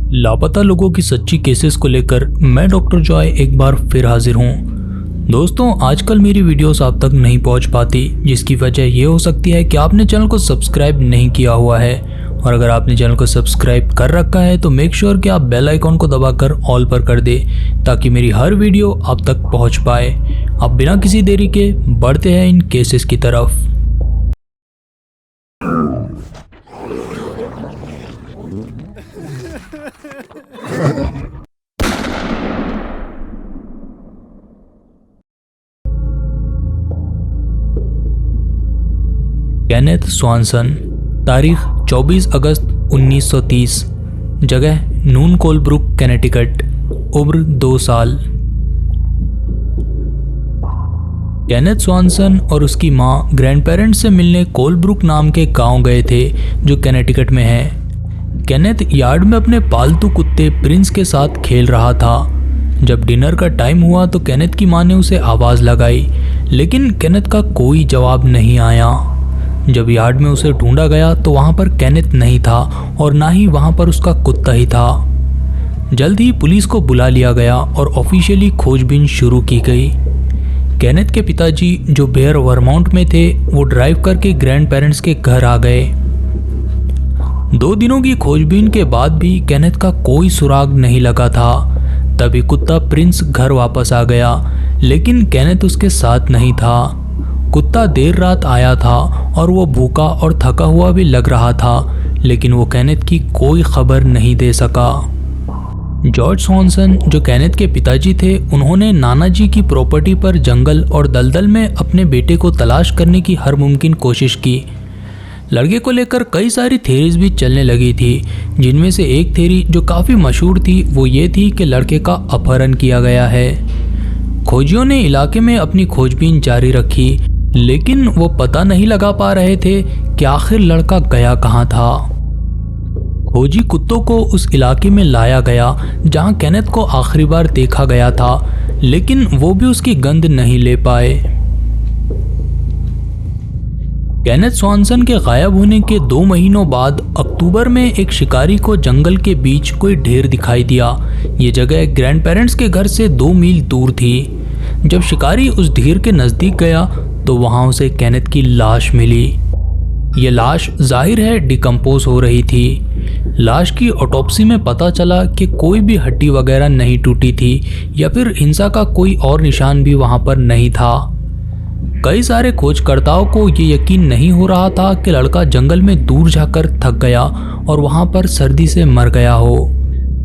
लापता लोगों की सच्ची केसेस को लेकर मैं डॉक्टर जॉय एक बार फिर हाजिर हूँ। दोस्तों, आजकल मेरी वीडियोस आप तक नहीं पहुँच पाती, जिसकी वजह ये हो सकती है कि आपने चैनल को सब्सक्राइब नहीं किया हुआ है। और अगर आपने चैनल को सब्सक्राइब कर रखा है तो मेक श्योर कि आप बेल आइकॉन को दबाकर ऑल पर कर दे, ताकि मेरी हर वीडियो आप तक पहुँच पाए। अब बिना किसी देरी के बढ़ते हैं इन केसेस की तरफ। केनेथ स्वानसन, तारीख 24 अगस्त 1930, जगह नून कोलब्रुक, कनेटिकट, उम्र 2 साल। केनेथ स्वानसन और उसकी मां ग्रैंड पेरेंट्स से मिलने कोलब्रुक नाम के गांव गए थे, जो कनेटिकट में है। केनेथ यार्ड में अपने पालतू कुत्ते प्रिंस के साथ खेल रहा था। जब डिनर का टाइम हुआ तो केनेथ की मां ने उसे आवाज़ लगाई, लेकिन केनेथ का कोई जवाब नहीं आया। जब यार्ड में उसे ढूंढा गया तो वहां पर केनेथ नहीं था और ना ही वहां पर उसका कुत्ता ही था। जल्द ही पुलिस को बुला लिया गया और ऑफिशियली खोजबीन शुरू की गई। केनेथ के पिताजी, जो बेयर वर्माउंट में थे, वो ड्राइव करके ग्रैंड पेरेंट्स के घर आ गए। 2 दिनों की खोजबीन के बाद भी केनेथ का कोई सुराग नहीं लगा था। तभी कुत्ता प्रिंस घर वापस आ गया, लेकिन केनेथ उसके साथ नहीं था। कुत्ता देर रात आया था और वो भूखा और थका हुआ भी लग रहा था, लेकिन वो केनेथ की कोई खबर नहीं दे सका। जॉर्ज स्वानसन, जो केनेथ के पिताजी थे, उन्होंने नाना जी की प्रॉपर्टी पर जंगल और दलदल में अपने बेटे को तलाश करने की हर मुमकिन कोशिश की। लड़के को लेकर कई सारी थ्योरीज भी चलने लगी थी, जिनमें से एक थ्योरी जो काफ़ी मशहूर थी वो ये थी कि लड़के का अपहरण किया गया है। खोजियों ने इलाके में अपनी खोजबीन जारी रखी, लेकिन वो पता नहीं लगा पा रहे थे कि आखिर लड़का गया कहाँ था। खोजी कुत्तों को उस इलाके में लाया गया जहाँ केनेथ को आखिरी बार देखा गया था, लेकिन वो भी उसकी गंध नहीं ले पाए। केनेथ स्वानसन के गायब होने के 2 महीनों बाद अक्टूबर में एक शिकारी को जंगल के बीच कोई ढेर दिखाई दिया। ये जगह ग्रैंड पेरेंट्स के घर से 2 मील दूर थी। जब शिकारी उस ढेर के नज़दीक गया तो वहाँ उसे केनेथ की लाश मिली। ये लाश जाहिर है डिकम्पोज हो रही थी। लाश की ऑटोप्सी में पता चला कि कोई भी हड्डी वगैरह नहीं टूटी थी या फिर हिंसा का कोई और निशान भी वहाँ पर नहीं था। कई सारे खोजकर्ताओं को ये यकीन नहीं हो रहा था कि लड़का जंगल में दूर जाकर थक गया और वहाँ पर सर्दी से मर गया हो।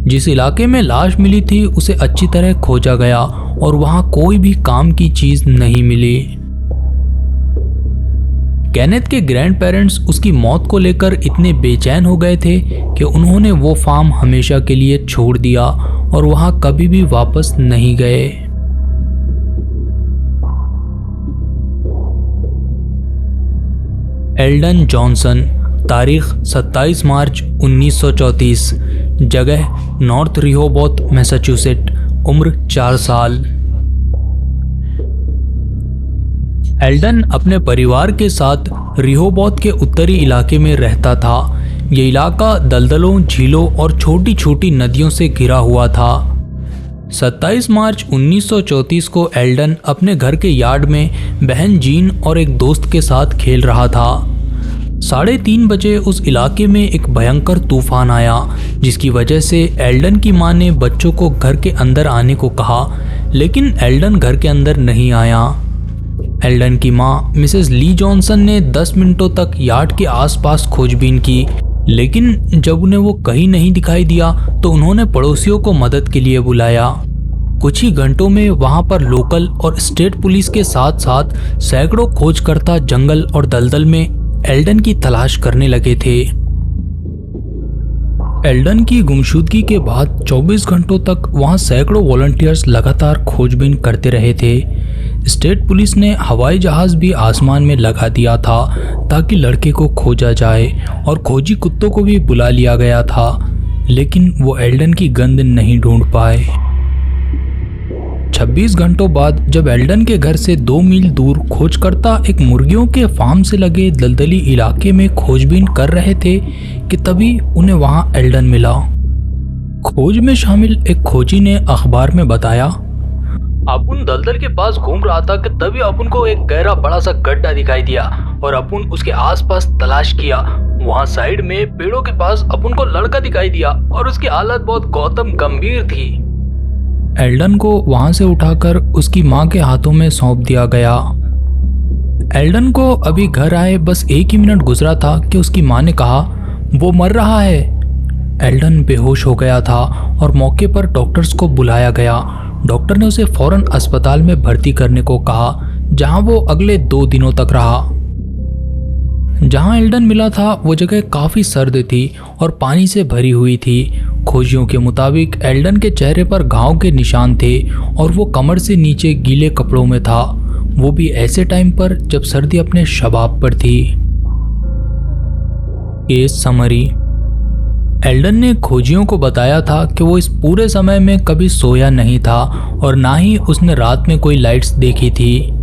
जिस इलाके में लाश मिली थी उसे अच्छी तरह खोजा गया और वहाँ कोई भी काम की चीज़ नहीं मिली। केनेथ के ग्रैंड पेरेंट्स उसकी मौत को लेकर इतने बेचैन हो गए थे कि उन्होंने वो फार्म हमेशा के लिए छोड़ दिया और वहाँ कभी भी वापस नहीं गए। एल्डन जॉनसन, तारीख 27 मार्च 1934, जगह नॉर्थ रिहोबोथ, मैसाचुसेट, उम्र 4 साल। एल्डन अपने परिवार के साथ रिहोबोथ के उत्तरी इलाके में रहता था। ये इलाका दलदलों, झीलों और छोटी छोटी नदियों से घिरा हुआ था। 27 मार्च 1934 को एल्डन अपने घर के यार्ड में बहन जीन और एक दोस्त के साथ खेल रहा था। 3:30 बजे उस इलाके में एक भयंकर तूफान आया, जिसकी वजह से एल्डन की मां ने बच्चों को घर के अंदर आने को कहा, लेकिन एल्डन घर के अंदर नहीं आया। एल्डन की मां मिसेस ली जॉनसन ने 10 मिनटों तक यार्ड के आसपास खोजबीन की, लेकिन जब उन्हें वो कहीं नहीं दिखाई दिया तो उन्होंने पड़ोसियों को मदद के लिए बुलाया। कुछ ही घंटों में वहां पर लोकल और स्टेट पुलिस के साथ साथ सैकड़ों खोजकर्ता जंगल और दलदल में एल्डन की तलाश करने लगे थे। एल्डन की गुमशुदगी के बाद 24 घंटों तक वहां सैकड़ों वॉलंटियर्स लगातार खोजबीन करते रहे थे। स्टेट पुलिस ने हवाई जहाज भी आसमान में लगा दिया था ताकि लड़के को खोजा जाए, और खोजी कुत्तों को भी बुला लिया गया था, लेकिन वो एल्डन की गंध नहीं ढूंढ पाए। 26 घंटों बाद जब एल्डन के घर से 2 मील दूर खोजकर्ता एक मुर्गियों के फार्म से लगे दलदली इलाके में खोजबीन कर रहे थे कि तभी उन्हें वहां एल्डन मिला। खोज में शामिल एक खोजी ने अखबार में बताया, अपुन दलदल के पास घूम रहा था कि तभी अपुन को एक गहरा बड़ा सा गड्ढा दिखाई दिया और अपुन उसके आसपास तलाश किया। वहाँ साइड में पेड़ों के पास अपुन को लड़का दिखाई दिया और उसकी हालत बहुत गंभीर थी। एल्डन को वहाँ से उठाकर उसकी माँ के हाथों में सौंप दिया गया। एल्डन को अभी घर आए बस 1 ही मिनट गुजरा था कि उसकी माँ ने कहा, वो मर रहा है। एल्डन बेहोश हो गया था और मौके पर डॉक्टर्स को बुलाया गया। डॉक्टर ने उसे फौरन अस्पताल में भर्ती करने को कहा, जहां वो अगले 2 दिनों तक रहा। जहां एल्डन मिला था वो जगह काफ़ी सर्द थी और पानी से भरी हुई थी। खोजियों के मुताबिक एल्डन के चेहरे पर घाव के निशान थे और वो कमर से नीचे गीले कपड़ों में था, वो भी ऐसे टाइम पर जब सर्दी अपने शबाब पर थी। Case summary. एल्डन ने खोजियों को बताया था कि वो इस पूरे समय में कभी सोया नहीं था और ना ही उसने रात में कोई लाइट्स देखी थी।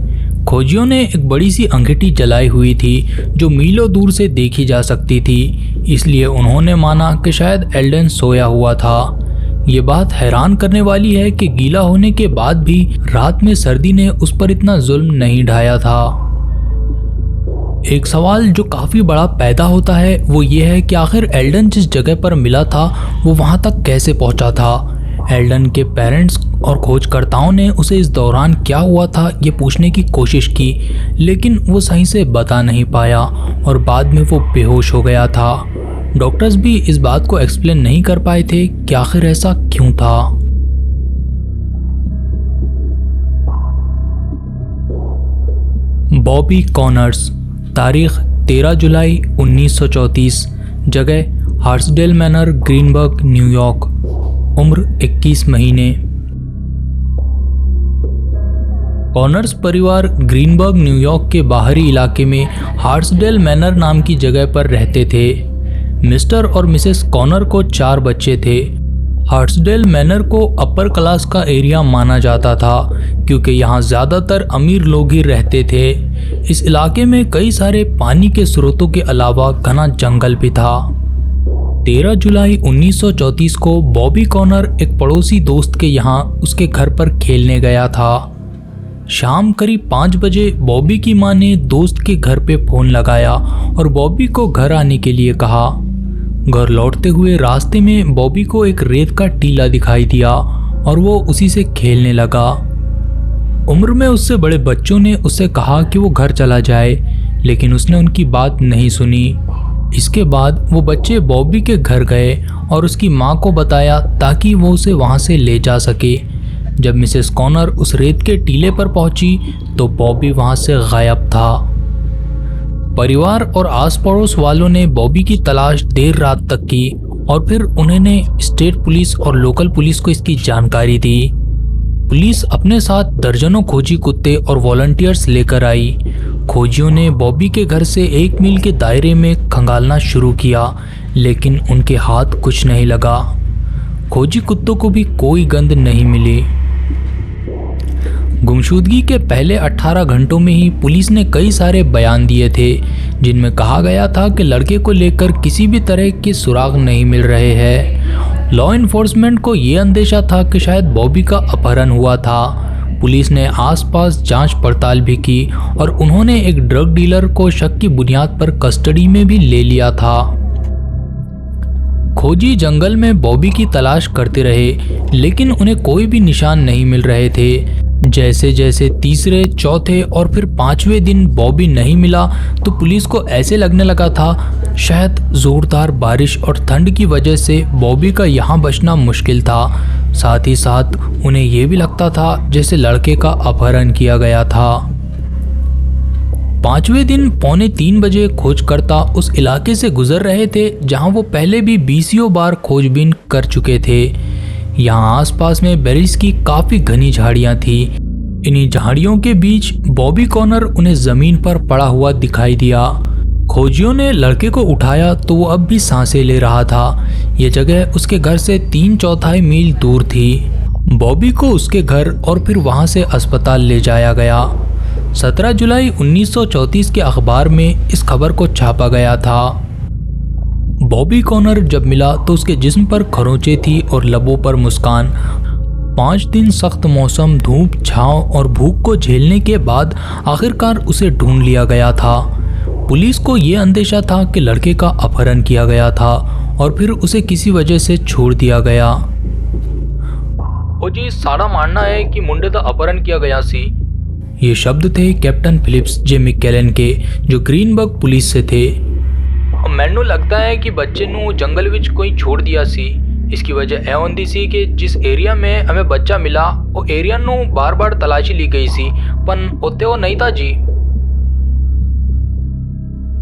खोजियों ने एक बड़ी सी अंगीठी जलाई हुई थी जो मीलों दूर से देखी जा सकती थी, इसलिए उन्होंने माना कि शायद एल्डन सोया हुआ था। ये बात हैरान करने वाली है कि गीला होने के बाद भी रात में सर्दी ने उस पर इतना जुल्म नहीं ढाया था। एक सवाल जो काफ़ी बड़ा पैदा होता है वो ये है कि आखिर एल्डन जिस जगह पर मिला था वो वहाँ तक कैसे पहुँचा था। एल्डन के पेरेंट्स और खोजकर्ताओं ने उसे इस दौरान क्या हुआ था ये पूछने की कोशिश की, लेकिन वो सही से बता नहीं पाया और बाद में वो बेहोश हो गया था। डॉक्टर्स भी इस बात को एक्सप्लेन नहीं कर पाए थे कि आखिर ऐसा क्यों था। बॉबी कॉनर्स। तारीख 13 जुलाई 1934। जगह हार्सडेल मैनर, ग्रीनबर्ग, न्यूयॉर्क। उम्र 21 महीने। कॉनर्स परिवार ग्रीनबर्ग, न्यूयॉर्क के बाहरी इलाके में हार्सडेल मैनर नाम की जगह पर रहते थे। मिस्टर और मिसेस कॉनर को 4 बच्चे थे। हार्सडेल मैनर को अपर क्लास का एरिया माना जाता था क्योंकि यहाँ ज़्यादातर अमीर लोग ही रहते थे। इस इलाके में कई सारे पानी के स्रोतों के अलावा घना जंगल भी था। 13 जुलाई 1934 को बॉबी कॉनर एक पड़ोसी दोस्त के यहाँ उसके घर पर खेलने गया था। शाम करीब 5 बजे बॉबी की मां ने दोस्त के घर पे फ़ोन लगाया और बॉबी को घर आने के लिए कहा। घर लौटते हुए रास्ते में बॉबी को एक रेत का टीला दिखाई दिया और वो उसी से खेलने लगा। उम्र में उससे बड़े बच्चों ने उससे कहा कि वो घर चला जाए, लेकिन उसने उनकी बात नहीं सुनी। इसके बाद वो बच्चे बॉबी के घर गए और उसकी माँ को बताया ताकि वो उसे वहाँ से ले जा सके। जब मिसेस कॉनर उस रेत के टीले पर पहुंची तो बॉबी वहाँ से गायब था। परिवार और आस पड़ोस वालों ने बॉबी की तलाश देर रात तक की और फिर उन्होंने स्टेट पुलिस और लोकल पुलिस को इसकी जानकारी दी। पुलिस अपने साथ दर्जनों खोजी कुत्ते और वॉलंटियर्स लेकर आई। खोजियों ने बॉबी के घर से 1 मील के दायरे में खंगालना शुरू किया, लेकिन उनके हाथ कुछ नहीं लगा। खोजी कुत्तों को भी कोई गंध नहीं मिली। गुमशुदगी के पहले 18 घंटों में ही पुलिस ने कई सारे बयान दिए थे जिनमें कहा गया था कि लड़के को लेकर किसी भी तरह के सुराग नहीं मिल रहे हैं। लॉ इन्फोर्समेंट को ये अंदेशा था कि शायद बॉबी का अपहरण हुआ था। पुलिस ने आसपास जांच पड़ताल भी की और उन्होंने एक ड्रग डीलर को शक की बुनियाद पर कस्टडी में भी ले लिया था। खोजी जंगल में बॉबी की तलाश करते रहे, लेकिन उन्हें कोई भी निशान नहीं मिल रहे थे। जैसे जैसे तीसरे, चौथे और फिर 5वें दिन बॉबी नहीं मिला तो पुलिस को ऐसे लगने लगा था शायद ज़ोरदार बारिश और ठंड की वजह से बॉबी का यहाँ बचना मुश्किल था। साथ ही साथ उन्हें यह भी लगता था जैसे लड़के का अपहरण किया गया था। 5वें दिन पौने 3 बजे खोजकर्ता उस इलाके से गुजर रहे थे जहां वो पहले भी 20 बार खोजबीन कर चुके थे। यहाँ आसपास में बेरीज की काफ़ी घनी झाड़ियाँ थी। इन्हीं झाड़ियों के बीच बॉबी कॉनर उन्हें ज़मीन पर पड़ा हुआ दिखाई दिया। खोजियों ने लड़के को उठाया तो वो अब भी सांसें ले रहा था। ये जगह उसके घर से 3/4 मील दूर थी। बॉबी को उसके घर और फिर वहाँ से अस्पताल ले जाया गया। 17 जुलाई 1934 के अखबार में इस खबर को छापा गया था। बॉबी कॉनर जब मिला तो उसके जिस्म पर खरोंचे थी और लबों पर मुस्कान। 5 दिन सख्त मौसम, धूप, छांव और भूख को झेलने के बाद आखिरकार उसे ढूंढ लिया गया था। पुलिस को ये अंदेशा था कि लड़के का अपहरण किया गया था और फिर उसे किसी वजह से छोड़ दिया गया। ओ जी, साड़ा मानना है कि मुंडे का अपहरण किया गया सी। ये शब्द थे कैप्टन फिलिप्स जे मैकेलन के, जो ग्रीनबर्ग पुलिस से थे। मैनू लगता है कि बच्चे नू जंगल विच कोई छोड़ दिया सी। इसकी वजह ए होंदी सी कि जिस एरिया में हमें बच्चा मिला वो एरिया नू बार बार तलाशी ली गई सी, पर उत्ते वो नहीं था जी।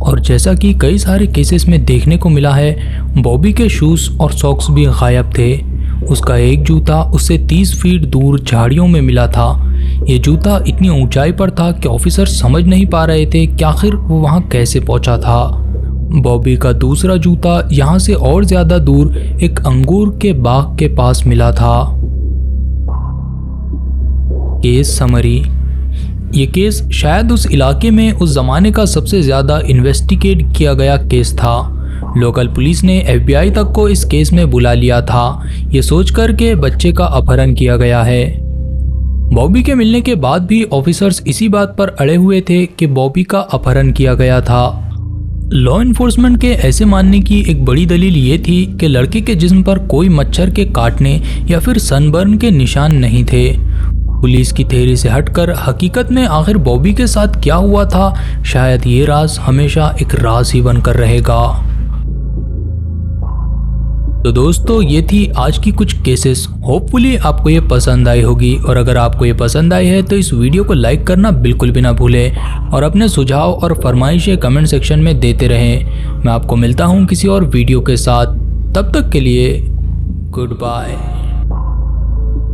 और जैसा कि कई सारे केसेस में देखने को मिला है, बॉबी के शूज और सॉक्स भी गायब थे। उसका एक जूता उससे 30 फीट दूर झाड़ियों में मिला था। ये जूता इतनी ऊंचाई पर था कि ऑफिसर समझ नहीं पा रहे थे कि आखिर वो वहां कैसे पहुंचा था। बॉबी का दूसरा जूता यहाँ से और ज्यादा दूर एक अंगूर के बाग के पास मिला था। Case summary. ये केस शायद उस इलाके में उस जमाने का सबसे ज्यादा इन्वेस्टिगेट किया गया केस था। लोकल पुलिस ने FBI तक को इस केस में बुला लिया था, ये सोचकर के बच्चे का अपहरण किया गया है। बॉबी के मिलने के बाद भी ऑफिसर्स इसी बात पर अड़े हुए थे कि बॉबी का अपहरण किया गया था। लॉ एनफोर्समेंट के ऐसे मानने की एक बड़ी दलील ये थी कि लड़के के जिस्म पर कोई मच्छर के काटने या फिर सनबर्न के निशान नहीं थे। पुलिस की थ्योरी से हटकर हकीकत में आखिर बॉबी के साथ क्या हुआ था, शायद ये राज हमेशा एक राज ही बनकर रहेगा। तो दोस्तों, ये थी आज की कुछ केसेस। होपफुली आपको ये पसंद आई होगी, और अगर आपको ये पसंद आई है तो इस वीडियो को लाइक करना बिल्कुल भी ना भूलें और अपने सुझाव और फरमाइशें कमेंट सेक्शन में देते रहें। मैं आपको मिलता हूँ किसी और वीडियो के साथ, तब तक के लिए गुड बाय।